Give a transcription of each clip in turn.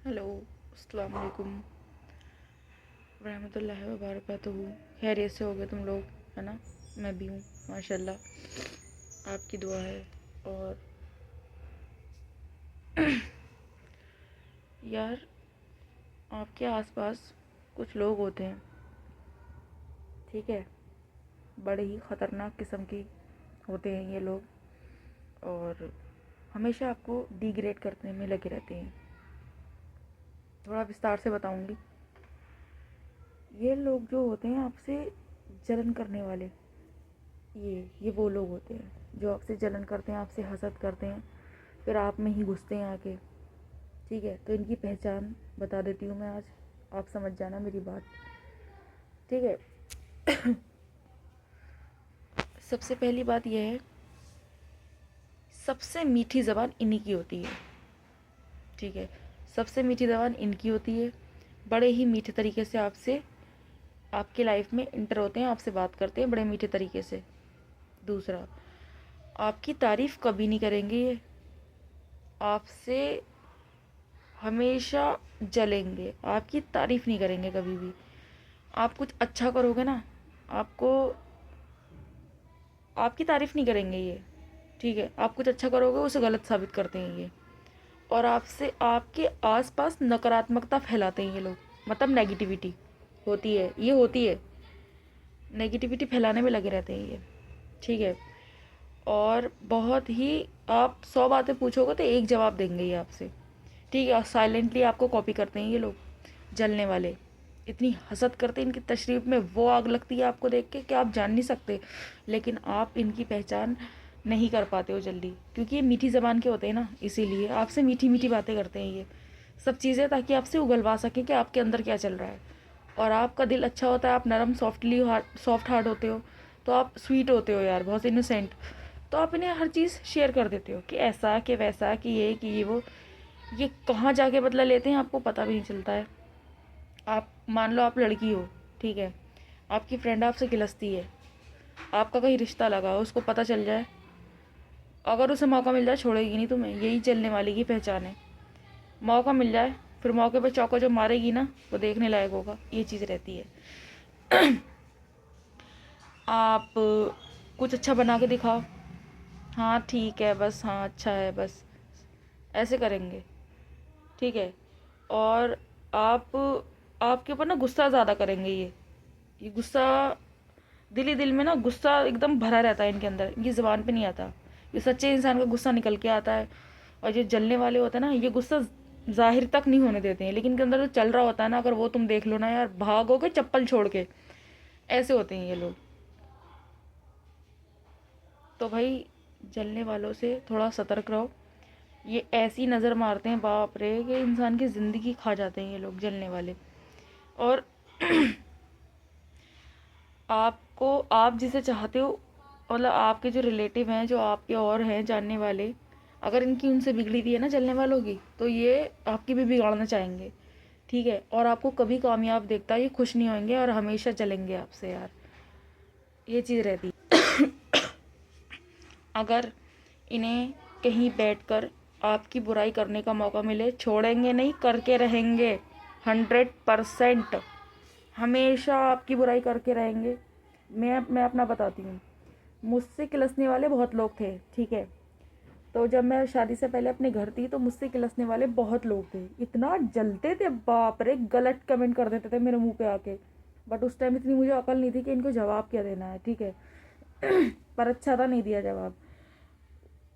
Hello, अस्सलाम वालेकुम रहमतुल्लाहि व बरकातहू। खैरियत से हो गए तुम लोग, है ना? मैं भी हूँ माशाल्लाह, आपकी दुआ है। और यार, आपके आसपास कुछ लोग होते हैं, ठीक है? बड़े ही ख़तरनाक किस्म की होते हैं ये लोग, और हमेशा आपको डिग्रेड करने में लगे रहते हैं। थोड़ा विस्तार से बताऊंगी। ये लोग जो होते हैं आपसे जलन करने वाले, ये वो लोग होते हैं जो आपसे जलन करते हैं, आपसे हसद करते हैं, फिर आप में ही घुसते हैं आके। ठीक है, तो इनकी पहचान बता देती हूँ मैं आज, आप समझ जाना मेरी बात। ठीक है। सबसे पहली बात यह है, सबसे मीठी ज़बान इन्हीं की होती है। ठीक है, सबसे मीठी ज़बान इनकी होती है। बड़े ही मीठे तरीके से आपसे, आपके लाइफ में इंटर होते हैं, आपसे बात करते हैं बड़े मीठे तरीके से। दूसरा, आपकी तारीफ़ कभी नहीं करेंगे ये, आपसे हमेशा जलेंगे, आपकी तारीफ़ नहीं करेंगे कभी भी। आप कुछ अच्छा करोगे ना, आपको, आपकी तारीफ़ नहीं करेंगे ये। ठीक है, आप कुछ अच्छा करोगे उसे गलत साबित करते हैं ये, और आपसे, आपके आसपास नकारात्मकता फैलाते हैं ये लोग। मतलब नेगेटिविटी होती है, ये होती है, नेगेटिविटी फैलाने में लगे रहते हैं ये। ठीक है, और बहुत ही, आप 100 बातें पूछोगे तो एक जवाब देंगे ये आपसे। ठीक है, और साइलेंटली आपको कॉपी करते हैं ये लोग, जलने वाले। इतनी हसद करते हैं, इनकी तशरीफ़ में वो आग लगती है आपको देख के कि आप जान नहीं सकते। लेकिन आप इनकी पहचान नहीं कर पाते हो जल्दी, क्योंकि ये मीठी ज़बान के होते हैं ना, इसीलिए आपसे मीठी मीठी बातें करते हैं ये सब चीज़ें, ताकि आपसे उगलवा सकें कि आपके अंदर क्या चल रहा है। और आपका दिल अच्छा होता है, आप नरम, सॉफ्ट हार्ट होते हो, तो आप स्वीट होते हो यार, बहुत इनोसेंट। तो आप इन्हें हर चीज़ शेयर कर देते हो कि ऐसा, कि वैसा, कि ये वो। ये कहाँ जाके बदला लेते हैं आपको पता भी नहीं चलता है। आप मान लो आप लड़की हो, ठीक है, आपकी फ्रेंड आपसे खिलस्ती है, आपका कहीं रिश्ता लगा हो, उसको पता चल जाए, अगर उसे मौका मिल जाए छोड़ेगी नहीं तुम्हें। यही चलने वाली की पहचान है। मौका मिल जाए, फिर मौके पे चौका जो मारेगी ना, वो देखने लायक होगा। ये चीज़ रहती है। आप कुछ अच्छा बना के दिखाओ, हाँ ठीक है बस, हाँ अच्छा है बस, ऐसे करेंगे। ठीक है, और आप, आपके ऊपर ना गुस्सा ज़्यादा करेंगे ये गुस्सा, दिल ही दिल में ना गुस्सा एकदम भरा रहता है इनके अंदर, इनकी ज़ुबान पे नहीं आता। ये सच्चे इंसान का गुस्सा निकल के आता है। और जो जलने वाले होते हैं ना, ये गुस्सा जाहिर तक नहीं होने देते हैं, लेकिन इनके अंदर जो चल रहा होता है ना, अगर वो तुम देख लो ना यार, भागोगे चप्पल छोड़ के। ऐसे होते हैं ये लोग। तो भाई, जलने वालों से थोड़ा सतर्क रहो। ये ऐसी नज़र मारते हैं, बाप रे, कि इंसान की ज़िंदगी खा जाते हैं ये लोग, जलने वाले। और आपको, आप जिसे चाहते हो, मतलब आपके जो रिलेटिव हैं, जो आपके और हैं जानने वाले, अगर इनकी उनसे बिगड़ी हुई है ना जलने वालों की, तो ये आपकी भी बिगाड़ना चाहेंगे। ठीक है, और आपको कभी कामयाब देखता ये खुश नहीं होंगे, और हमेशा जलेंगे आपसे यार। ये चीज़ रहती है। अगर इन्हें कहीं बैठकर आपकी बुराई करने का मौका मिले, छोड़ेंगे नहीं, करके रहेंगे। 100% हमेशा आपकी बुराई करके रहेंगे। मैं अपना बताती हूँ, मुझसे किलसने वाले बहुत लोग थे, ठीक है? तो जब मैं शादी से पहले अपने घर थी, तो मुझसे किलसने वाले बहुत लोग थे, इतना जलते थे, बाप रे, गलत कमेंट कर देते थे मेरे मुंह पे आके। बट उस टाइम इतनी मुझे अकल नहीं थी कि इनको जवाब क्या देना है, ठीक है? पर अच्छा था, नहीं दिया जवाब,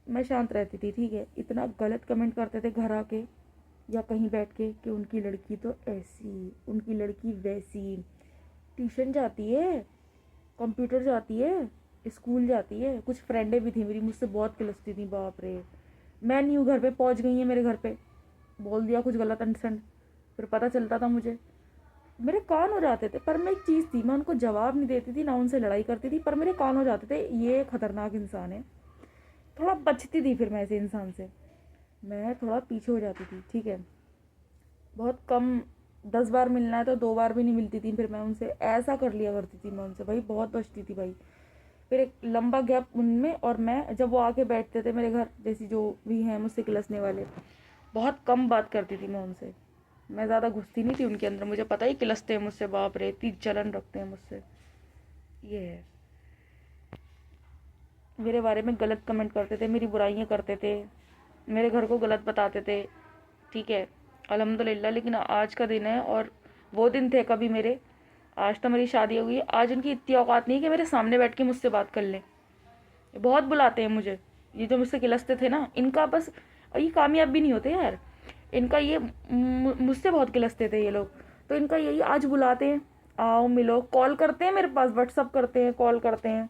मैं शांत रहती थी। ठीक है, इतना गलत कमेंट करते थे घर आके या कहीं बैठ के कि उनकी लड़की तो ऐसी, उनकी लड़की वैसी, ट्यूशन जाती है, कंप्यूटर जाती है, स्कूल जाती है। कुछ फ्रेंडें भी थी मेरी, मुझसे बहुत किलसती थी, बाप रे। मैं नहीं हूँ घर पे, पहुँच गई है मेरे घर पे, बोल दिया कुछ गलत अंडसंड, फिर पता चलता था मुझे, मेरे कान हो जाते थे। पर मैं एक चीज़ थी, मैं उनको जवाब नहीं देती थी, ना उनसे लड़ाई करती थी, पर मेरे कान हो जाते थे, ये खतरनाक इंसान है। थोड़ा बचती थी फिर मैं ऐसे इंसान से, मैं थोड़ा पीछे हो जाती थी। ठीक है, बहुत कम, 10 बार मिलना है तो 2 बार भी नहीं मिलती थी, फिर मैं उनसे ऐसा कर लिया करती थी, मैं उनसे भाई बहुत बचती थी भाई। फिर एक लंबा गैप उनमें और मैं, जब वो आके बैठते थे मेरे घर, जैसी जो भी हैं मुझसे किलसने वाले, बहुत कम बात करती थी मैं उनसे। मैं ज़्यादा घुसती नहीं थी उनके अंदर, मुझे पता ही किलसते हैं मुझसे, बाप रे इतनी जलन रखते हैं मुझसे। ये है, मेरे बारे में गलत कमेंट करते थे, मेरी बुराइयां करते थे, मेरे घर को गलत बताते थे, ठीक है। अल्हम्दुलिल्लाह, लेकिन आज का दिन है और वो दिन थे कभी मेरे। आज तो मेरी शादी हो गई, आज उनकी इतनी औकात नहीं है कि मेरे सामने बैठ के मुझसे बात कर लें। ये बहुत बुलाते हैं मुझे, ये जो मुझसे किलसते थे ना, इनका बस, और ये कामयाब भी नहीं होते यार, इनका ये मुझसे बहुत किलसते थे ये लोग, तो इनका यही आज बुलाते हैं, आओ मिलो, कॉल करते हैं मेरे पास, व्हाट्सअप करते हैं, कॉल करते हैं।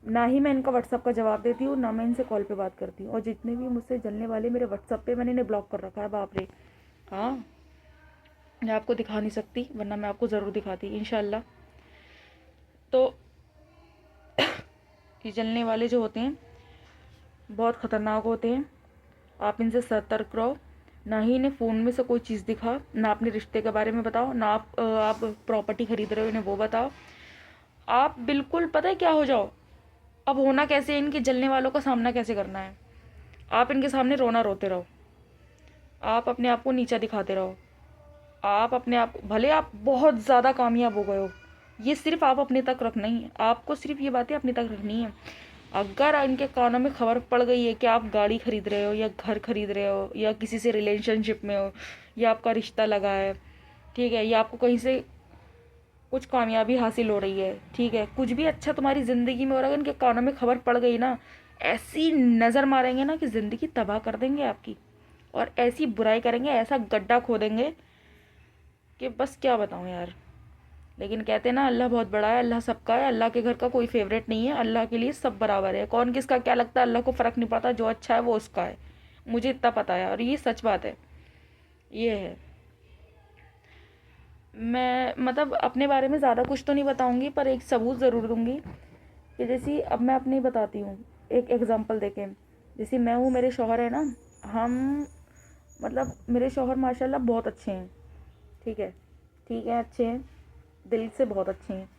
ना ही मैं इनका व्हाट्सअप का जवाब देती हूँ, ना मैं इनसे कॉल पे बात करती हूँ। और जितने भी मुझसे जलने वाले मेरे व्हाट्सअप पे, मैंने इन्हें ब्लॉक कर रखा है, बाप रे। हाँ, मैं आपको दिखा नहीं सकती, वरना मैं आपको ज़रूर दिखाती इंशाल्लाह। तो ये जलने वाले जो होते हैं बहुत ख़तरनाक होते हैं, आप इनसे सतर्क रहो। ना ही इन्हें फ़ोन में से कोई चीज़ दिखा, ना अपने रिश्ते के बारे में बताओ, ना आप प्रॉपर्टी खरीद रहे हो इन्हें वो बताओ। आप बिल्कुल पता है क्या हो जाओ, अब होना कैसे है, इनके जलने वालों का सामना कैसे करना है। आप इनके सामने रोना रोते रहो, आप अपने आप को नीचा दिखाते रहो, आप अपने आप, भले आप बहुत ज़्यादा कामयाब हो गए हो, ये सिर्फ आप अपने तक रखना ही है, आपको सिर्फ ये बातें अपने तक रखनी है। अगर इनके कानों में खबर पड़ गई है कि आप गाड़ी खरीद रहे हो या घर खरीद रहे हो या किसी से रिलेशनशिप में हो या आपका रिश्ता लगा है, ठीक है, या आपको कहीं से कुछ कामयाबी हासिल हो रही है, ठीक है, कुछ भी अच्छा तुम्हारी ज़िंदगी में, और अगर इनके कानों में खबर पड़ गई ना, ऐसी नज़र मारेंगे ना कि ज़िंदगी तबाह कर देंगे आपकी, और ऐसी बुराई करेंगे, ऐसा गड्ढा खोदेंगे कि बस क्या बताऊँ यार। लेकिन कहते हैं ना, अल्लाह बहुत बड़ा है, अल्लाह सबका है, अल्लाह के घर का कोई फेवरेट नहीं है, अल्लाह के लिए सब बराबर है। कौन किसका क्या लगता है अल्लाह को फ़र्क नहीं पड़ता, जो अच्छा है वो उसका है, मुझे इतना पता है, और ये सच बात है। ये है, मैं मतलब अपने बारे में ज़्यादा कुछ तो नहीं बताऊंगी, पर एक सबूत ज़रूर दूंगी कि जैसे अब मैं अपनी बताती हूँ, एक एग्जांपल देके। जैसे मैं हूँ, मेरे शौहर है ना, हम मतलब मेरे शौहर माशाल्लाह बहुत अच्छे हैं, ठीक है, ठीक है, अच्छे हैं, दिल से बहुत अच्छे हैं।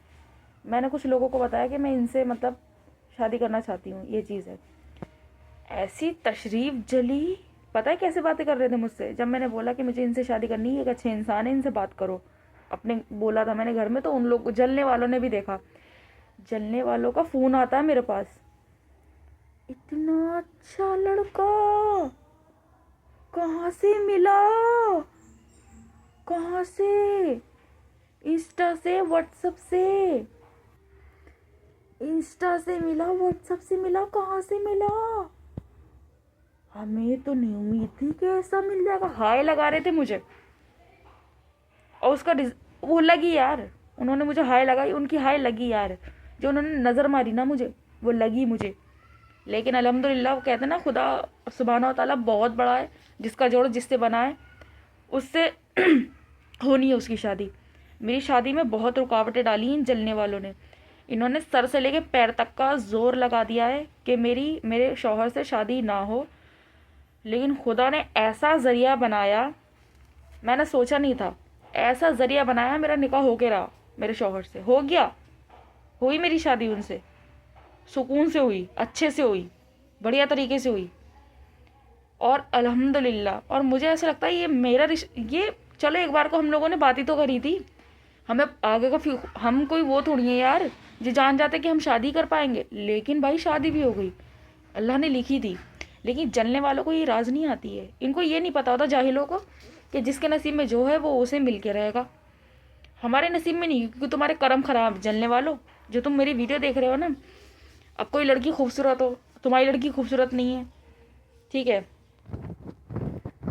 मैंने कुछ लोगों को बताया कि मैं इनसे मतलब शादी करना चाहती हूँ, ये चीज़ है। ऐसी तशरीफ जली, पता है कैसे बातें कर रहे थे मुझसे, जब मैंने बोला कि मुझे इनसे शादी करनी है, एक अच्छे इंसान है, इनसे बात करो, अपने बोला था मैंने घर में, तो उन लोग जलने वालों ने भी देखा, जलने वालों का फ़ोन आता है मेरे पास, इतना अच्छा लड़का कहाँ से मिला, कहाँ से, इंस्टा से, व्हाट्सएप से, इंस्टा से मिला, व्हाट्सएप से मिला, कहाँ से मिला, हमें तो नहीं उम्मीद थी कि ऐसा मिल जाएगा। हाय लगा रहे थे मुझे, और उसका वो लगी यार, उन्होंने मुझे हाय लगाई, उनकी हाय लगी यार, जो उन्होंने नज़र मारी ना मुझे, वो लगी मुझे। लेकिन अल्हम्दुलिल्लाह, वो कहते हैं ना, खुदा सुब्हाना व तआला बहुत बड़ा है, जिसका जोड़ जिससे बना है उससे होनी है उसकी शादी। मेरी शादी में बहुत रुकावटें डाली इन जलने वालों ने, इन्होंने सर से लेके पैर तक का जोर लगा दिया है कि मेरे शौहर से शादी ना हो। लेकिन खुदा ने ऐसा ज़रिया बनाया, मैंने सोचा नहीं था, ऐसा ज़रिया बनाया, मेरा निकाह होके रहा, मेरे शौहर से हो गया, हुई मेरी शादी उनसे, सुकून से हुई, अच्छे से हुई, बढ़िया तरीके से हुई, और अल्हम्दुलिल्लाह। और मुझे ऐसा लगता है ये चलो, एक बार को हम लोगों ने बात ही तो करी थी, हमें आगे का हम कोई वो थोड़ी है यार जो जान जाते कि हम शादी कर पाएंगे। लेकिन भाई शादी भी हो गई, अल्लाह ने लिखी थी। लेकिन जलने वालों को ये राज नहीं आती है, इनको ये नहीं पता होता जाहिलों को कि जिसके नसीब में जो है वो उसे मिल के रहेगा। हमारे नसीब में नहीं, क्योंकि तुम्हारे कर्म खराब जलने वालों, जो तुम मेरी वीडियो देख रहे हो ना। अब कोई लड़की खूबसूरत हो, तुम्हारी लड़की खूबसूरत नहीं है, ठीक है,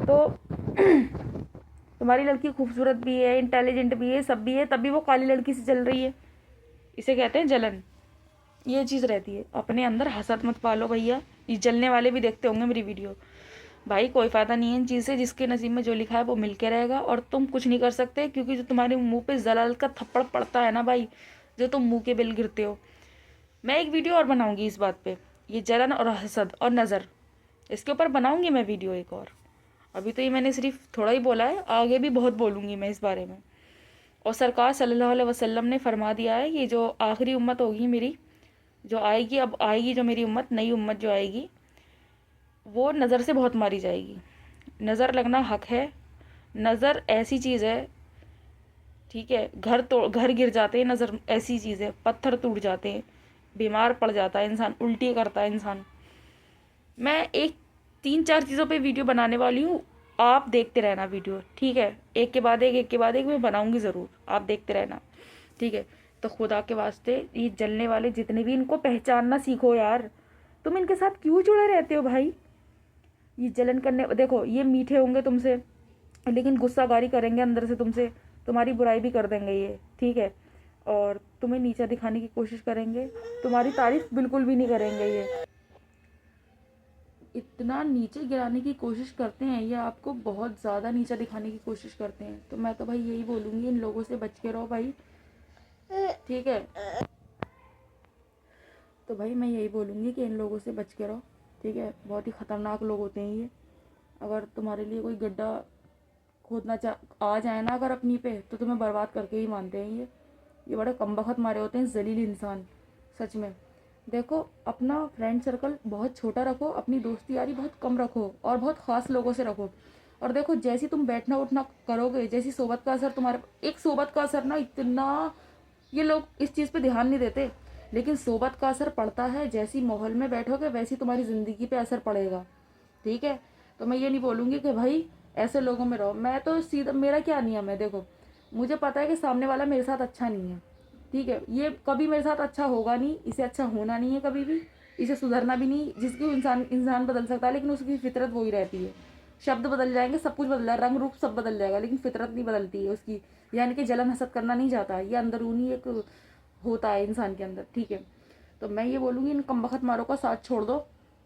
तो तुम्हारी लड़की खूबसूरत भी है, इंटेलिजेंट भी है, सब भी है, तभी वो काली लड़की से चल रही है, इसे कहते हैं जलन। ये चीज़ रहती है, अपने अंदर हसद मत पालो भैया। ये जलने वाले भी देखते होंगे मेरी वीडियो, भाई कोई फ़ायदा नहीं है इन चीज़ से, जिसके नसीब में जो लिखा है वो मिल के रहेगा, और तुम कुछ नहीं कर सकते, क्योंकि जो तुम्हारे मुंह पे जलाल का थप्पड़ पड़ता है ना भाई, जो तुम मुंह के बिल गिरते हो। मैं एक वीडियो और बनाऊंगी इस बात पे, ये जलन और हसद और नज़र, इसके ऊपर बनाऊंगी मैं वीडियो एक और। अभी तो ये मैंने सिर्फ थोड़ा ही बोला है, आगे भी बहुत बोलूँगी मैं इस बारे में। और सरकार सल्लल्लाहु अलैहि वसल्लम ने फरमा दिया है, ये जो आखिरी उम्मत होगी मेरी, जो आएगी, अब आएगी जो मेरी उम्मत, नई उम्मत जो आएगी, वो नज़र से बहुत मारी जाएगी। नज़र लगना हक है, नज़र ऐसी चीज़ है, ठीक है, घर गिर जाते हैं, नज़र ऐसी चीज़ है, पत्थर टूट जाते हैं, बीमार पड़ जाता है इंसान, उल्टी करता है इंसान। मैं एक 3-4 चीज़ों पे वीडियो बनाने वाली हूँ, आप देखते रहना वीडियो, ठीक है, एक के बाद एक मैं बनाऊंगी ज़रूर, आप देखते रहना, ठीक है। तो खुदा के वास्ते ये जलने वाले जितने भी, इनको पहचानना सीखो यार। तुम इनके साथ क्यों जुड़े रहते हो भाई? ये जलन करने, देखो ये मीठे होंगे तुमसे, लेकिन गुस्सागारी करेंगे अंदर से तुमसे, तुम्हारी बुराई भी कर देंगे ये, ठीक है। और तुम्हें नीचा दिखाने की कोशिश करेंगे, तुम्हारी तारीफ बिल्कुल भी नहीं करेंगे ये। इतना नीचे गिराने की कोशिश करते हैं ये, आपको बहुत ज़्यादा नीचा दिखाने की कोशिश करते हैं। तो मैं तो भाई यही बोलूँगी, इन लोगों से बच के रहो भाई, ठीक है। तो भाई मैं यही बोलूँगी कि इन लोगों से बच के रहो, ठीक है। बहुत ही ख़तरनाक लोग होते हैं ये। अगर तुम्हारे लिए कोई गड्ढा खोदना आ जाए ना अगर अपनी पे, तो तुम्हें बर्बाद करके ही मानते हैं ये बड़े कमबख्त मारे होते हैं, जलील इंसान, सच में। देखो अपना फ्रेंड सर्कल बहुत छोटा रखो, अपनी दोस्ती यारी बहुत कम रखो, और बहुत ख़ास लोगों से रखो। और देखो जैसी तुम बैठना उठना करोगे, जैसी सोबत का असर तुम्हारे, एक सोबत का असर ना इतना, ये लोग इस चीज़ पे ध्यान नहीं देते, लेकिन सोबत का असर पड़ता है। जैसी माहौल में बैठोगे वैसी तुम्हारी ज़िंदगी पे असर पड़ेगा, ठीक है। तो मैं ये नहीं बोलूँगी कि भाई ऐसे लोगों में रहो। मैं तो सीधा, मेरा क्या नियम है, देखो मुझे पता है कि सामने वाला मेरे साथ अच्छा नहीं है, ठीक है, ये कभी मेरे साथ अच्छा होगा नहीं, इसे अच्छा होना नहीं है कभी भी, इसे सुधरना भी नहीं। जिसकी इंसान बदल सकता है, लेकिन उसकी फितरत वही रहती है। शब्द बदल जाएंगे, सब कुछ बदल जाएगा, रंग रूप सब बदल जाएगा, लेकिन फितरत नहीं बदलती है उसकी। यानी कि जलन हसद करना नहीं जाता, ये अंदरूनी एक होता है इंसान के अंदर, ठीक है। तो मैं ये बोलूँगी, इन कमबख्त मारों का साथ छोड़ दो,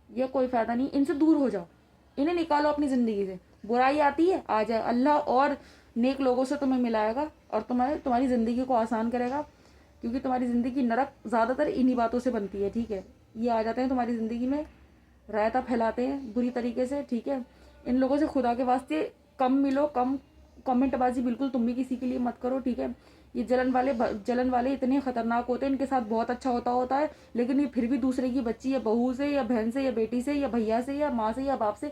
ये कोई फ़ायदा नहीं, इनसे दूर हो जाओ, इन्हें निकालो अपनी ज़िंदगी से। बुराई आती है आ जाए, अल्लाह और नेक लोगों से तुम्हें मिलाएगा, और तुम्हारी ज़िंदगी को आसान करेगा, क्योंकि तुम्हारी ज़िंदगी नरक ज़्यादातर इन्हीं बातों से बनती है, ठीक है। ये आ जाते हैं तुम्हारी ज़िंदगी में, रायता फैलाते हैं बुरी तरीके से, ठीक है। इन लोगों से खुदा के वास्ते कम मिलो, कम कमेंटबाजी बिल्कुल तुम भी किसी के लिए मत करो, ठीक है। ये जलन वाले इतने खतरनाक होते हैं, इनके साथ बहुत अच्छा होता है, लेकिन ये फिर भी दूसरे की बच्ची या बहू से या बहन से या बेटी से या भैया से या माँ से या बाप से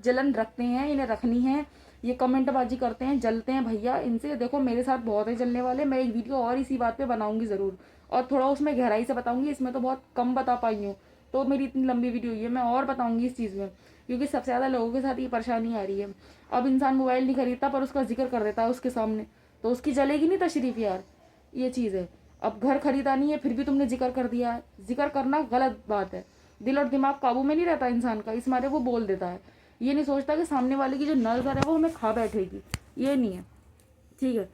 जलन रखते हैं, इन्हें रखनी है। ये कमेंटबाजी करते हैं, जलते हैं भैया इनसे। देखो मेरे साथ बहुत है जलने वाले, मैं एक वीडियो और इसी बात पे बनाऊंगी ज़रूर, और थोड़ा उसमें गहराई से बताऊंगी, इसमें तो बहुत कम बता पाई हूँ, तो मेरी इतनी लंबी वीडियो ये मैं और बताऊंगी इस चीज़ में, क्योंकि सबसे ज़्यादा लोगों के साथ ये परेशानी आ रही है। अब इंसान मोबाइल नहीं खरीदता पर उसका जिक्र कर देता है उसके सामने, तो उसकी जलेगी नहीं तशरीफ यार, ये चीज़ है। अब घर खरीदा नहीं है फिर भी तुमने जिक्र कर दिया है, जिक्र करना गलत बात है। दिल और दिमाग काबू में नहीं रहता इंसान का, इस मारे वो बोल देता है, ये नहीं सोचता कि सामने वाले की जो नज़र है वो हमें खा बैठेगी, ये नहीं है, ठीक है।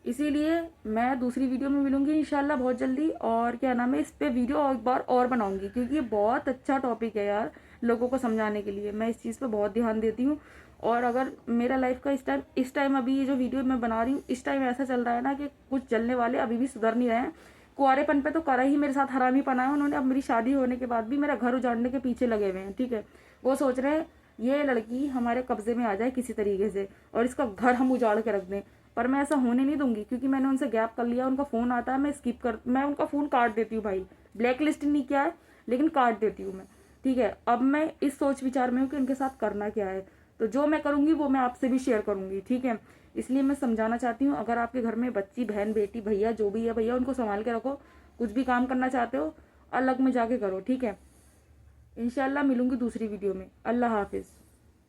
इसीलिए मैं दूसरी वीडियो में मिलूंगी इंशाल्लाह बहुत जल्दी, और क्या नाम है, इस पे वीडियो एक बार और बनाऊंगी, क्योंकि ये बहुत अच्छा टॉपिक है यार लोगों को समझाने के लिए। मैं इस चीज़ पे बहुत ध्यान देती हूँ, और अगर मेरा लाइफ का इस टाइम अभी ये जो वीडियो मैं बना रही हूँ, इस टाइम ऐसा चल रहा है ना कि कुछ जलने वाले अभी भी सुधर नहीं रहे हैं। कुंवारेपन पे तो करा ही मेरे साथ हरामी पना है उन्होंने, अब मेरी शादी होने के बाद भी मेरा घर उजाड़ने के पीछे लगे हुए हैं, ठीक है। वो सोच रहे हैं ये लड़की हमारे कब्जे में आ जाए किसी तरीके से, और इसका घर हम उजाड़ के रख दें, पर मैं ऐसा होने नहीं दूंगी, क्योंकि मैंने उनसे गैप कर लिया। उनका फ़ोन आता है, मैं उनका फ़ोन काट देती हूँ भाई, ब्लैक लिस्ट नहीं किया है लेकिन काट देती हूँ मैं, ठीक है। अब मैं इस सोच विचार में हूँ कि उनके साथ करना क्या है, तो जो मैं करूँगी वो मैं आपसे भी शेयर करूँगी, ठीक है। इसलिए मैं समझाना चाहती हूँ, अगर आपके घर में बच्ची बहन बेटी भैया जो भी है भैया, उनको संभाल के रखो। कुछ भी काम करना चाहते हो अलग में जाके करो, ठीक है। इंशाल्लाह मिलूंगी दूसरी वीडियो में। अल्लाह हाफिज़।